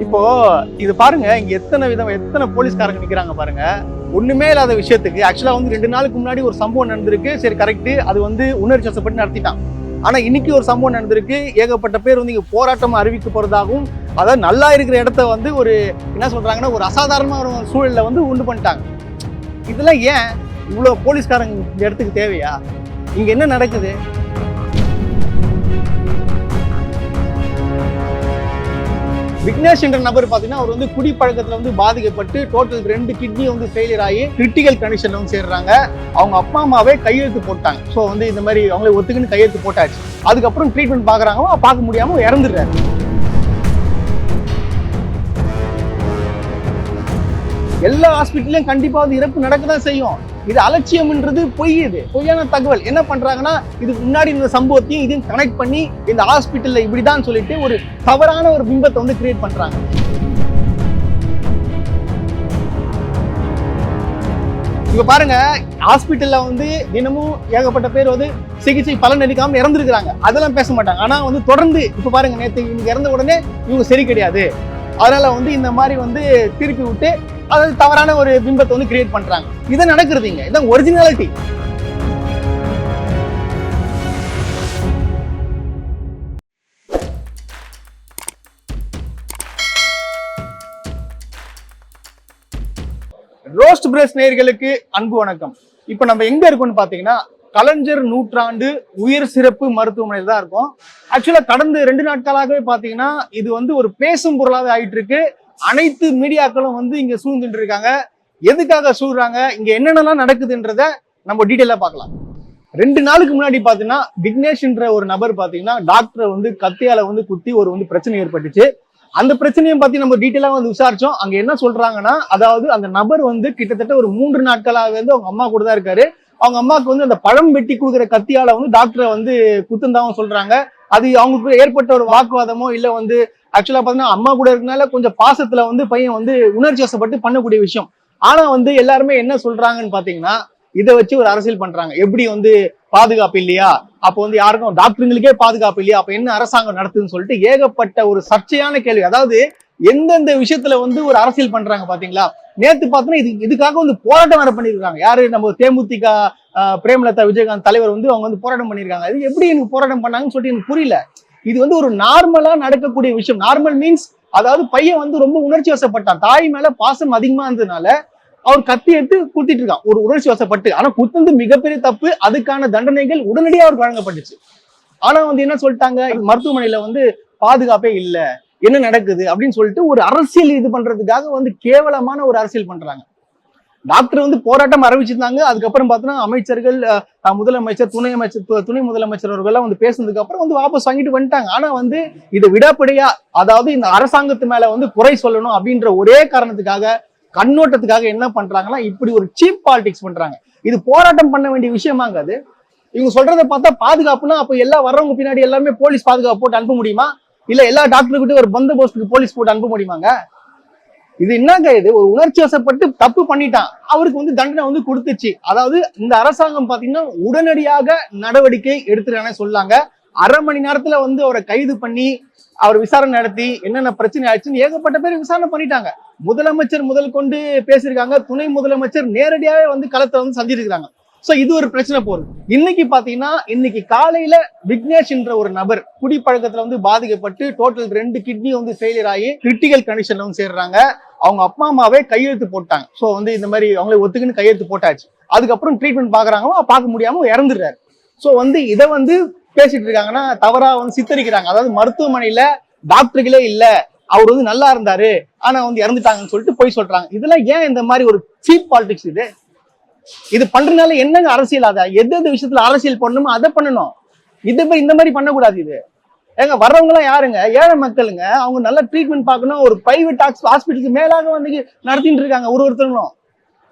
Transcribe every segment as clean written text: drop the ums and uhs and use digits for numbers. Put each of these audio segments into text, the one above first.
இப்போ இது பாருங்க, இங்க எத்தனை போலீஸ்காரங்க நிக்கிறாங்க பாருங்க. ஒண்ணுமே இல்லாத விஷயத்துக்கு ஆக்சுவலா வந்து 2 நாளுக்கு முன்னாடி ஒரு சம்பவம் நடந்திருக்கு. சரி கரெக்ட், அது வந்து உணர்ச்சி வசப்பட்டு நடத்திட்டான். ஆனா இன்னைக்கு ஒரு சம்பவம் நடந்திருக்கு. ஏகப்பட்ட பேர் வந்து இங்க போராட்டம் அறிவிக்க போறதாகவும், அதாவது நல்லா இருக்கிற இடத்த வந்து ஒரு என்ன சொல்றாங்கன்னா ஒரு அசாதாரணமான ஒரு சூழல்ல வந்து உண்டு பண்ணிட்டாங்க. இதெல்லாம் ஏன் இவ்வளவு போலீஸ்காரங்க இந்த இடத்துக்கு தேவையா? இங்க என்ன நடக்குது? விக்னேஷ் என்ற நபர் பாத்தீங்கன்னா அவர் வந்து குடிப்பழக்கத்துல வந்து பாதிக்கப்பட்டு டோட்டல் 2 கிட்னி வந்து ஃபெயிலியர் ஆகி கிரிட்டிக்கல் கண்டிஷன்ல வந்து சேர்றாங்க. அவங்க அப்பா அம்மாவே கையெழுத்து போட்டாங்க. ஸோ வந்து இந்த மாதிரி அவங்களே ஒத்துக்குன்னு கையெழுத்து போட்டாச்சு. அதுக்கப்புறம் ட்ரீட்மெண்ட் பாக்குறாங்க, பார்க்க முடியாம இறந்துடுறாரு. எல்லா ஹாஸ்பிட்டலையும் கண்டிப்பா வந்து இறப்பு நடக்கதான் செய்யும். இது அலட்சியம்ன்றது பொய், இது பொய்யான தகவல். என்ன பண்றாங்கன்னா இதுக்கு முன்னாடி இந்த சம்பவத்தையும் இதையும் கனெக்ட் பண்ணி இந்த ஹாஸ்பிட்டல்ல இப்படிதான் சொல்லிட்டு ஒரு தவறான ஒரு பிம்பத்தை வந்து கிரியேட் பண்றாங்க. இப்ப பாருங்க, ஹாஸ்பிட்டல்ல வந்து தினமும் ஏகப்பட்ட பேர் வந்து சிகிச்சை பலன் அளிக்காம இறந்துருக்காங்க. அதெல்லாம் பேச மாட்டாங்க. ஆனா வந்து தொடர்ந்து இப்ப பாருங்க, நேற்று இவங்க இறந்த உடனே இவங்க சரி கிடையாது, அதனால வந்து இந்த மாதிரி வந்து திருப்பி விட்டு அதாவது தவறான ஒரு பிம்பத்தை வந்து கிரியேட் பண்றாங்க. இதை நடக்குறதுங்க, இதான் ஒரிஜினாலிட்டி. ரோஸ்ட் பிரஸ் நேயர்களுக்கு அன்பு வணக்கம். இப்ப நம்ம எங்க இருக்கோம்னு பாத்தீங்கன்னா கலைஞர் நூற்றாண்டு உயர் சிறப்பு மருத்துவமனையில் தான் இருக்கும். ஆக்சுவலா கடந்த 2 நாட்களாகவே பாத்தீங்கன்னா இது வந்து ஒரு பேசும் பொருளாக ஆயிட்டு இருக்கு. அனைத்து மீடியாக்களும் வந்து இங்க சூழ்ந்துட்டு இருக்காங்க. எதுக்காக சூழ்றாங்க, இங்க என்னென்னலாம் நடக்குதுன்றத நம்ம டீட்டெயிலா பார்க்கலாம். 2 நாளுக்கு முன்னாடி பாத்தீங்கன்னா விக்னேஷ்ன்ற ஒரு நபர் பாத்தீங்கன்னா டாக்டரை வந்து கத்தியால வந்து குத்தி ஒரு வந்து பிரச்சனை ஏற்பட்டுச்சு. அந்த பிரச்சனையும் பத்தி நம்ம டீட்டெயிலா வந்து விசாரிச்சோம். அங்க என்ன சொல்றாங்கன்னா, அதாவது அந்த நபர் வந்து கிட்டத்தட்ட ஒரு 3 நாட்களாக வந்து அவங்க அம்மா கூட தான் இருக்காரு. அவங்க அம்மாவுக்கு வந்து அந்த பழம் வெட்டி கொடுக்குற கத்தியால வந்து டாக்டரை வந்து குத்துந்தாவும் சொல்றாங்க. அது அவங்களுக்கு ஏற்பட்ட ஒரு வாக்குவாதமோ இல்ல வந்து ஆக்சுவலா பாத்தீங்கன்னா அம்மா கூட இருக்கனால கொஞ்சம் பாசத்துல வந்து பையன் வந்து உணர்ச்சி வசப்பட்டு பண்ணக்கூடிய விஷயம். ஆனா வந்து எல்லாருமே என்ன சொல்றாங்கன்னு பாத்தீங்கன்னா இதை வச்சு ஒரு அரசியல் பண்றாங்க. எப்படி வந்து பாதுகாப்பு இல்லையா, அப்ப வந்து யாருக்கும் டாக்டருங்களுக்கே பாதுகாப்பு இல்லையா, அப்ப என்ன அரசாங்கம் நடத்துதுன்னு சொல்லிட்டு ஏகப்பட்ட ஒரு சர்ச்சையான கேள்வி. அதாவது எந்தெந்த விஷயத்துல வந்து ஒரு அரசியல் பண்றாங்க பாத்தீங்களா. நேத்து பாத்தீங்கன்னா இதுக்காக வந்து போராட்டம் வேற பண்ணிருக்காங்க. யாரு, நம்ம தேமுதிக பிரேமலதா விஜயகாந்த் தலைவர் வந்து அவங்க வந்து போராட்டம் பண்ணிருக்காங்க. இது எப்படி எனக்கு போராட்டம் பண்ணாங்கன்னு சொல்லிட்டு எனக்கு புரியல. இது வந்து ஒரு நார்மலா நடக்கக்கூடிய விஷயம். நார்மல் மீன்ஸ் அதாவது பையன் வந்து ரொம்ப உணர்ச்சி வசப்பட்டான், தாய் மேல பாசம் அதிகமா இருந்ததுனால அவர் கத்தி எடுத்து குத்திட்டு இருக்கான் ஒரு உணர்ச்சி வசப்பட்டு. ஆனா குத்துந்து மிகப்பெரிய தப்பு, அதுக்கான தண்டனைகள் உடனடியாக அவருக்கு வழங்கப்பட்டுச்சு. ஆனா வந்து என்ன சொல்லிட்டாங்க, மருத்துவமனையில வந்து பாதுகாப்பே இல்ல, என்ன நடக்குது அப்படின்னு சொல்லிட்டு ஒரு அரசியல் இது பண்றதுக்காக வந்து கேவலமான ஒரு அரசியல் பண்றாங்க. டாக்டர் வந்து போராட்டம் அறிவிச்சிருந்தாங்க. அதுக்கப்புறம் பார்த்தோன்னா அமைச்சர்கள், முதலமைச்சர், துணை முதலமைச்சர் அவர்கள்லாம் வந்து பேசுனதுக்கு அப்புறம் வந்து வாபஸ் வாங்கிட்டு வந்துட்டாங்க. ஆனா வந்து இதை விடாப்படியா, அதாவது இந்த அரசாங்கத்து மேல வந்து குறை சொல்லணும் அப்படின்ற ஒரே காரணத்துக்காக, கண்ணோட்டத்துக்காக என்ன பண்றாங்கன்னா இப்படி ஒரு சீப் பாலிடிக்ஸ் பண்றாங்க. இது போராட்டம் பண்ண வேண்டிய விஷயமாங்க அது. இவங்க சொல்றதை பார்த்தா பாதுகாப்புனா அப்ப எல்லாம் வர்றவங்க பின்னாடி எல்லாமே போலீஸ் பாதுகாப்பு போட்டு அனுப்ப முடியுமா? இல்ல எல்லா டாக்டர்கிட்ட ஒரு பந்தோபஸ்துக்கு போலீஸ் போட்டு அனுப்ப முடியுமாங்க? இது என்னங்க, இது ஒரு உணர்ச்சி வசப்பட்டு தப்பு பண்ணிட்டான், அவருக்கு வந்து தண்டனை வந்து கொடுத்துச்சு. அதாவது இந்த அரசாங்கம் பாத்தீங்கன்னா உடனடியாக நடவடிக்கை எடுத்துட்டானே சொல்லாங்க. அரை மணி நேரத்துல வந்து அவரை கைது பண்ணி அவர் விசாரணை நடத்தி என்னென்ன பிரச்சனை ஆயிடுச்சுன்னு ஏகப்பட்ட பேர் விசாரணை பண்ணிட்டாங்க. முதலமைச்சர் முதல் கொண்டு பேசியிருக்காங்க, துணை முதலமைச்சர் நேரடியாவே வந்து களத்தை வந்து சந்திச்சிருக்காங்க. சோ இது ஒரு பிரச்சனை போகுது. இன்னைக்கு பாத்தீங்கன்னா இன்னைக்கு காலையில விக்னேஷ் என்ற ஒரு நபர் குடிப்பழக்கத்துல வந்து பாதிக்கப்பட்டு டோட்டல் 2 கிட்னி வந்து ஃபெயிலியர் ஆகி கிரிட்டிக்கல் கண்டிஷன்ல வந்து சேர்றாங்க. அவங்க அப்பா அம்மாவே கையெழுத்து போட்டாங்க. சோ வந்து இந்த மாதிரி அவங்களே ஒத்துக்குன்னு கையெழுத்து போட்டாச்சு. அதுக்கப்புறம் ட்ரீட்மெண்ட் பாக்குறாங்க, பார்க்க முடியாம இறந்துடுறாரு. சோ வந்து இதை வந்து பேசிட்டு இருக்காங்கன்னா தவறா வந்து சித்தரிக்கிறாங்க. அதாவது மருத்துவமனையில டாக்டர்களே இல்ல, அவர் வந்து நல்லா இருந்தாரு ஆனா வந்து இறந்துட்டாங்கன்னு சொல்லிட்டு போய் சொல்றாங்க. இதெல்லாம் ஏன் இந்த மாதிரி ஒரு சீப் பாலிடிக்ஸ்? இது பண்றதுனால என்னங்க அரசியல்? அத எந்த விஷயத்துல அரசியல் பண்ணணுமோ அதை பண்ணணும். இந்த மாதிரி பண்ணக்கூடாது. இது ஏங்க வர்றவங்க எல்லாம் யாருங்க? ஏழை மக்களுங்க. அவங்க நல்ல ட்ரீட்மெண்ட் பார்க்கணும், ஒரு பிரைவேட் ஹாஸ்பிட்டலுக்கு மேலாக வந்து நடத்திட்டு இருக்காங்க ஒருத்தரும்.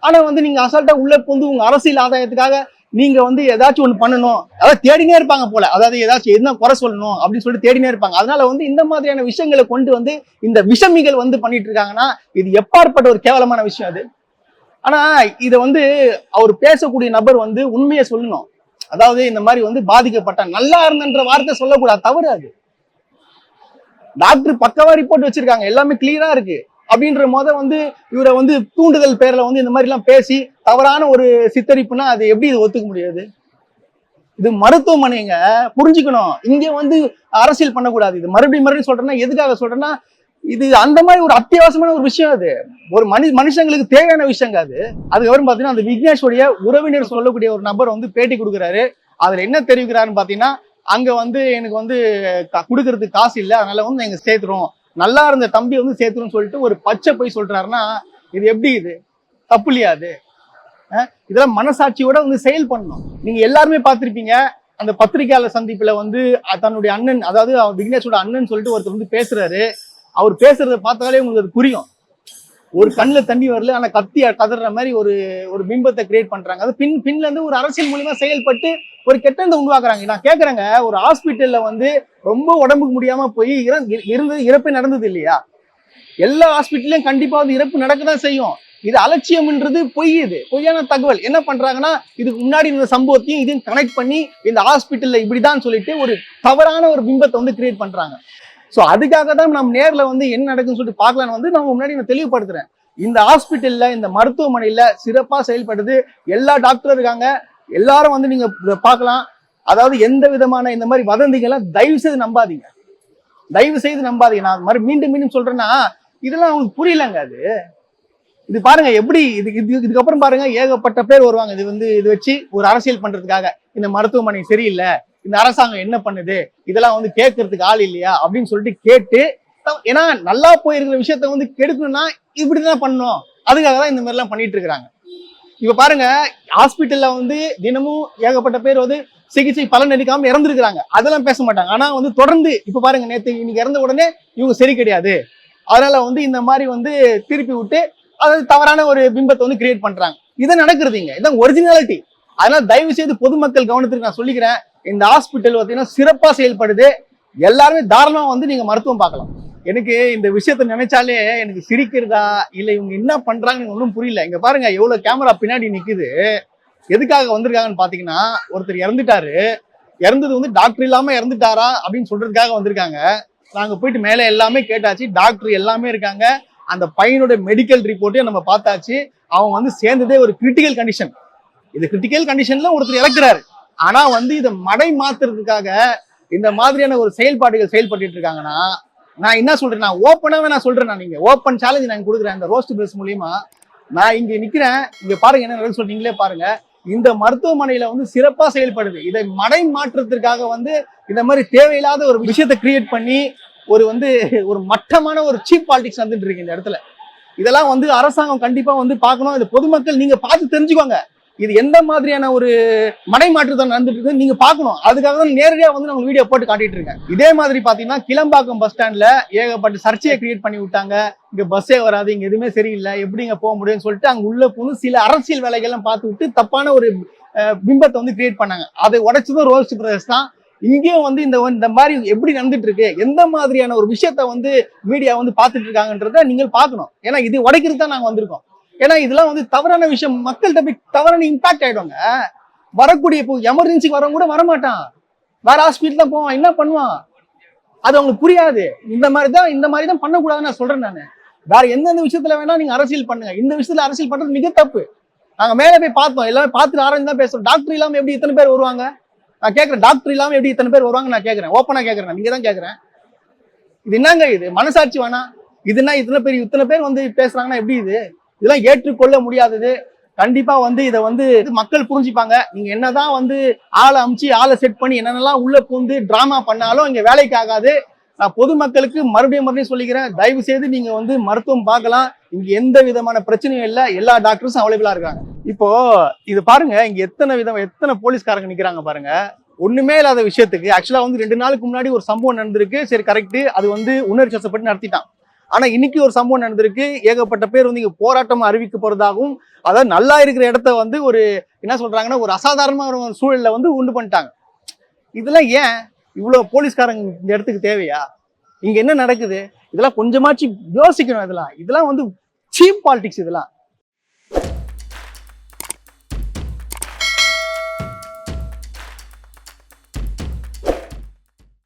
ஆனா வந்து நீங்க அசால்ட்டா உள்ள வந்து உங்க அரசியல் ஆதாயத்துக்காக நீங்க வந்து ஏதாச்சும் ஒண்ணு பண்ணணும், அதாவது தேடினே இருப்பாங்க போல. அதாவது ஏதாச்சும் என்ன குறை சொல்லணும் அப்படின்னு சொல்லிட்டு தேடினே இருப்பாங்க. அதனால வந்து இந்த மாதிரியான விஷயங்களை கொண்டு வந்து இந்த விஷமிகள் வந்து பண்ணிட்டு இருக்காங்கன்னா இது எப்பாற்பட்ட ஒரு கேவலமான விஷயம் அது. ஆனா இதை வந்து அவர் பேசக்கூடிய நபர் வந்து உண்மையை சொல்லணும். அதாவது இந்த மாதிரி வந்து பாதிக்கப்பட்ட நல்லா இருந்தன்ற வார்த்தை சொல்லக்கூடாது, தவறு அது. டாக்டர் பக்கவா ரிப்போர்ட் வச்சிருக்காங்க, எல்லாமே கிளியரா இருக்கு. அப்படின்ற போத வந்து இவரை வந்து தூண்டுதல் பேர்ல வந்து இந்த மாதிரி எல்லாம் பேசி தவறான ஒரு சித்தரிப்புனா அது எப்படி இது ஒத்துக்க முடியாது? இது மருத்துவமனைங்க, புரிஞ்சுக்கணும். இங்க வந்து அரசியல் பண்ணக்கூடாது. இது மறுபடியும் சொல்றேன்னா எதுக்காக சொல்றேன்னா, இது அந்த மாதிரி ஒரு அத்தியாவசியமான ஒரு விஷயம். அது ஒரு மனுஷங்களுக்கு தேவையான விஷயங்க. அதுக்கப்புறம் பாத்தீங்கன்னா அந்த விக்னேஷோடைய உறவினர் சொல்லக்கூடிய ஒரு நபர் வந்து பேட்டி கொடுக்குறாரு. அதுல என்ன தெரிவிக்கிறாருன்னு பாத்தீங்கன்னா, அங்க வந்து எனக்கு வந்து கொடுக்கறதுக்கு காசு இல்லை, அதனால வந்து எங்க சேர்த்துறோம், நல்லா இருந்த தம்பி வந்து சேர்த்துரும் சொல்லிட்டு ஒரு பச்சை போய் சொல்றாருன்னா இது எப்படி? இது தப்பு இல்லையா? அது இதெல்லாம் மனசாட்சியோட வந்து செயல் பண்ணணும். நீங்க எல்லாருமே பார்த்திருப்பீங்க, அந்த பத்திரிகையாளர் சந்திப்புல வந்து தன்னுடைய அண்ணன், அதாவது விக்னேஷோட அண்ணன் சொல்லிட்டு ஒருத்தர் வந்து பேசுறாரு. அவர் பேசுறத பார்த்தாலே உங்களுக்கு அது புரியும். ஒரு கண்ணுல தண்ணி வரல, ஆனா கத்தி கதற மாதிரி ஒரு பிம்பத்தை கிரியேட் பண்றாங்க. அது பின்ல இருந்து ஒரு அரசியல் மூலியமா செயல்பட்டு ஒரு கெட்டதை உருவாக்குறாங்க. நான் கேட்கறேங்க, ஒரு ஹாஸ்பிட்டல்ல வந்து ரொம்ப உடம்புக்கு முடியாம போய் இறப்பு நடந்தது இல்லையா? எல்லா ஹாஸ்பிட்டல்லையும் கண்டிப்பா வந்து இறப்பு நடக்கதான் செய்யும். இது அலட்சியம்ன்றது பொய். இது பொய்யான தகவல். என்ன பண்றாங்கன்னா, இதுக்கு முன்னாடி இந்த சம்பவத்தையும் இதையும் கனெக்ட் பண்ணி இந்த ஹாஸ்பிட்டல்ல இப்படிதான் சொல்லிட்டு ஒரு தவறான ஒரு பிம்பத்தை வந்து கிரியேட் பண்றாங்க. சோ அதுக்காக தான் நம்ம நேர்ல வந்து என்ன நடக்குன்னு சொல்லிட்டு பார்க்கலான்னு வந்து நம்ம முன்னாடி நான் தெளிவுபடுத்துறேன். இந்த ஹாஸ்பிட்டல்ல, இந்த மருத்துவமனையில சிறப்பா செயல்படுது. எல்லா டாக்டரும் இருக்காங்க, எல்லாரும் வந்து நீங்க பார்க்கலாம். அதாவது எந்த விதமான இந்த மாதிரி வதந்திகள்லாம் தயவு செய்து நம்பாதீங்க, தயவு செய்து நம்பாதீங்க. நான் மீண்டும் சொல்றேன்னா, இதெல்லாம் அவங்களுக்கு புரியலங்க. இது பாருங்க எப்படி இதுக்கப்புறம் பாருங்க ஏகப்பட்ட பேர் வருவாங்க. இது வச்சு ஒரு அரசியல் பண்றதுக்காக, இந்த மருத்துவமனை சரியில்லை, இந்த அரசாங்கம் என்ன பண்ணுது, இதெல்லாம் வந்து கேட்கறதுக்கு ஆள் இல்லையா அப்படின்னு சொல்லிட்டு கேட்டு, ஏன்னா நல்லா போயிருக்கிற விஷயத்த வந்து கெடுக்கணும்னா இப்படிதான் பண்ணணும். அதுக்காக தான் இந்த மாதிரி எல்லாம் பண்ணிட்டு இருக்காங்க. இப்ப பாருங்க, ஹாஸ்பிட்டல்ல வந்து தினமும் ஏகப்பட்ட பேர் வந்து சிகிச்சை பலன் அளிக்காம இறந்துருக்காங்க. அதெல்லாம் பேச மாட்டாங்க. ஆனா வந்து தொடர்ந்து இப்ப பாருங்க, நேற்று இன்னைக்கு இறந்த உடனே இவங்க சரி கிடையாது, அதனால வந்து இந்த மாதிரி வந்து திருப்பி விட்டு அதாவது தவறான ஒரு பிம்பத்தை வந்து கிரியேட் பண்றாங்க. இதை நடக்குறதுங்க, இதான் ஒரிஜினாலிட்டி. அதனால தயவு செய்து பொதுமக்கள் கவனத்துக்கு நான் சொல்லிக்கிறேன், இந்த ஹாஸ்பிட்டல் பார்த்தீங்கன்னா சிறப்பா செயல்படுது. எல்லாருமே தாராளமா வந்து நீங்க மருத்துவம் பார்க்கலாம். எனக்கு இந்த விஷயத்த நினைச்சாலே எனக்கு சிரிக்கிறதா இல்ல இவங்க என்ன பண்றாங்கன்னு ஒன்றும் புரியல. இங்க பாருங்க எவ்வளவு கேமரா பின்னாடி நிக்குது. எதுக்காக வந்திருக்காங்கன்னு பாத்தீங்கன்னா, ஒருத்தர் இறந்துட்டாரு, இறந்தது வந்து டாக்டர் இல்லாம இறந்துட்டாரா அப்படின்னு சொல்றதுக்காக வந்திருக்காங்க. நாங்க போயிட்டு மேல எல்லாமே கேட்டாச்சு, டாக்டர் எல்லாமே இருக்காங்க. அந்த பையனோட மெடிக்கல் ரிப்போர்ட்டையும் நம்ம பார்த்தாச்சு. அவன் வந்து சேர்ந்ததே ஒரு கிரிட்டிக்கல் கண்டிஷன். இது கிரிட்டிக்கல் கண்டிஷன்ல ஒருத்தர் இறக்குறாரு. ஆனா வந்து இதை மடை மாத்துறதுக்காக இந்த மாதிரியான ஒரு செயல்பாடுகள் செயல்பட்டு இருக்காங்கன்னா, நான் என்ன சொல்றேன், நான் ஓப்பனாவே நான் சொல்றேன், நீங்க ஓப்பன் சேலஞ்ச் நான் கொடுக்குறேன் இந்த ரோஸ்ட் பிரஸ் மூலியமா. நான் இங்க நிக்கிறேன், இங்க பாருங்க என்ன நடக்குது சொல்றீங்களே பாருங்க. இந்த மருத்துவமனையில வந்து சிறப்பா செயல்படுது. இதை மடை மாற்றத்திற்காக வந்து இந்த மாதிரி தேவையில்லாத ஒரு விஷயத்தை கிரியேட் பண்ணி ஒரு மட்டமான ஒரு சீப் பாலிடிக்ஸ் வந்துட்டு இருக்கு இந்த இடத்துல. இதெல்லாம் வந்து அரசாங்கம் கண்டிப்பா வந்து பார்க்கணும். இது பொதுமக்கள் நீங்க பார்த்து தெரிஞ்சுக்கோங்க, இது எந்த மாதிரியான ஒரு மடை மாற்றத்தை நடந்துட்டு இருக்கு நீங்க பார்க்கணும். அதுக்காக தான் நேரடியா வந்து நம்ம வீடியோ போட்டு காட்டிட்டு இருக்கேன். இதே மாதிரி பாத்தீங்கன்னா கிளம்பாக்கம் பஸ் ஸ்டாண்ட்ல ஏகப்பட்ட சர்ச்சையை கிரியேட் பண்ணி விட்டாங்க. இங்க பஸ்ஸே வராது, இங்க எதுவுமே சரியில்லை, எப்படிங்க போக முடியும்னு சொல்லிட்டு அங்க உள்ள போது சில அரசியல் வேலைகள்லாம் பார்த்து விட்டு தப்பான ஒரு பிம்பத்தை வந்து கிரியேட் பண்ணாங்க. அதை உடைச்சதும் ரோஸ்ட் பிரதர்ஸ் தான். இங்கேயும் வந்து இந்த மாதிரி எப்படி நடந்துட்டு இருக்கு, எந்த மாதிரியான ஒரு விஷயத்த வந்து மீடியா வந்து பார்த்துட்டு இருக்காங்கன்றத நீங்கள் பார்க்கணும். ஏன்னா இது உடைக்கிறது தான் நாங்க வந்திருக்கோம். ஏன்னா இதெல்லாம் வந்து தவறான விஷயம், மக்கள்கிட்ட போய் தவறான இம்பாக்ட் ஆயிடுவாங்க. வரக்கூடிய இப்போ எமர்ஜென்சிக்கு வரவங்க கூட வரமாட்டான், வேற ஹாஸ்பிட்டல் தான் போவான், என்ன பண்ணுவான், அது அவங்களுக்கு புரியாது. இந்த மாதிரி தான் பண்ணக்கூடாதுன்னு நான் சொல்றேன். நான் வேற எந்தெந்த விஷயத்துல வேணா நீங்க அரசியல் பண்ணுங்க, இந்த விஷயத்துல அரசியல் பண்றது மிக தப்பு. நாங்க மேலே போய் பார்த்தோம், எல்லாமே பார்த்துட்டு ஆராய்ச்சி தான் பேசுறோம். டாக்டர் இல்லாம எப்படி இத்தனை பேர் வருவாங்க? நான் கேட்கறேன், டாக்டர் இல்லாம எப்படி இத்தனை பேர் வருவாங்க நான் கேட்கறேன், ஓப்பனா கேட்கறேன், நீங்க தான் கேட்கறேன். இது என்னங்க, இது மனசாட்சி வேணா? இதுனா இத்தனை பேர் வந்து பேசுறாங்கன்னா எப்படி? இதெல்லாம் ஏற்றுக்கொள்ள முடியாதது. கண்டிப்பா வந்து இதை வந்து மக்கள் புரிஞ்சுப்பாங்க. நீங்க என்னதான் வந்து ஆளை அமிச்சு ஆளை செட் பண்ணி என்னென்னலாம் உள்ள பூந்து டிராமா பண்ணாலும் இங்க வேலைக்கு ஆகாது. நான் பொதுமக்களுக்கு மறுபடியும் சொல்லிக்கிறேன், தயவு செய்து நீங்க வந்து மருத்துவம் பார்க்கலாம். இங்க எந்த விதமான பிரச்சனையும் இல்லை, எல்லா டாக்டர்ஸும் அவைலபிளா இருக்காங்க. இப்போ இது பாருங்க, இங்க எத்தனை போலீஸ்காரங்க நிக்கிறாங்க பாருங்க. ஒண்ணுமே இல்லாத விஷயத்துக்கு ஆக்சுவலா வந்து 2 நாளுக்கு முன்னாடி ஒரு சம்பவம் நடந்திருக்கு. சரி கரெக்ட், அது வந்து உணர்ச்சி வசப்பட்டு நடத்திட்டான். ஆனா இன்னைக்கு ஒரு சம்பவம் நடந்திருக்கு. ஏகப்பட்ட பேர் வந்து இங்க போராட்டம் அறிவிக்க போறதாகவும், அதாவது நல்லா இருக்கிற இடத்த வந்து ஒரு என்ன சொல்றாங்கன்னா ஒரு அசாதாரணமான ஒரு சூழல்ல வந்து உண்டு பண்ணிட்டாங்க. இதெல்லாம் ஏன் இவ்வளவு போலீஸ்காரங்க இந்த இடத்துக்கு தேவையா? இங்க என்ன நடக்குது? இதெல்லாம் கொஞ்சமாச்சு யோசிக்கணும். இதெல்லாம் வந்து சீப் பாலிடிக்ஸ். இதெல்லாம்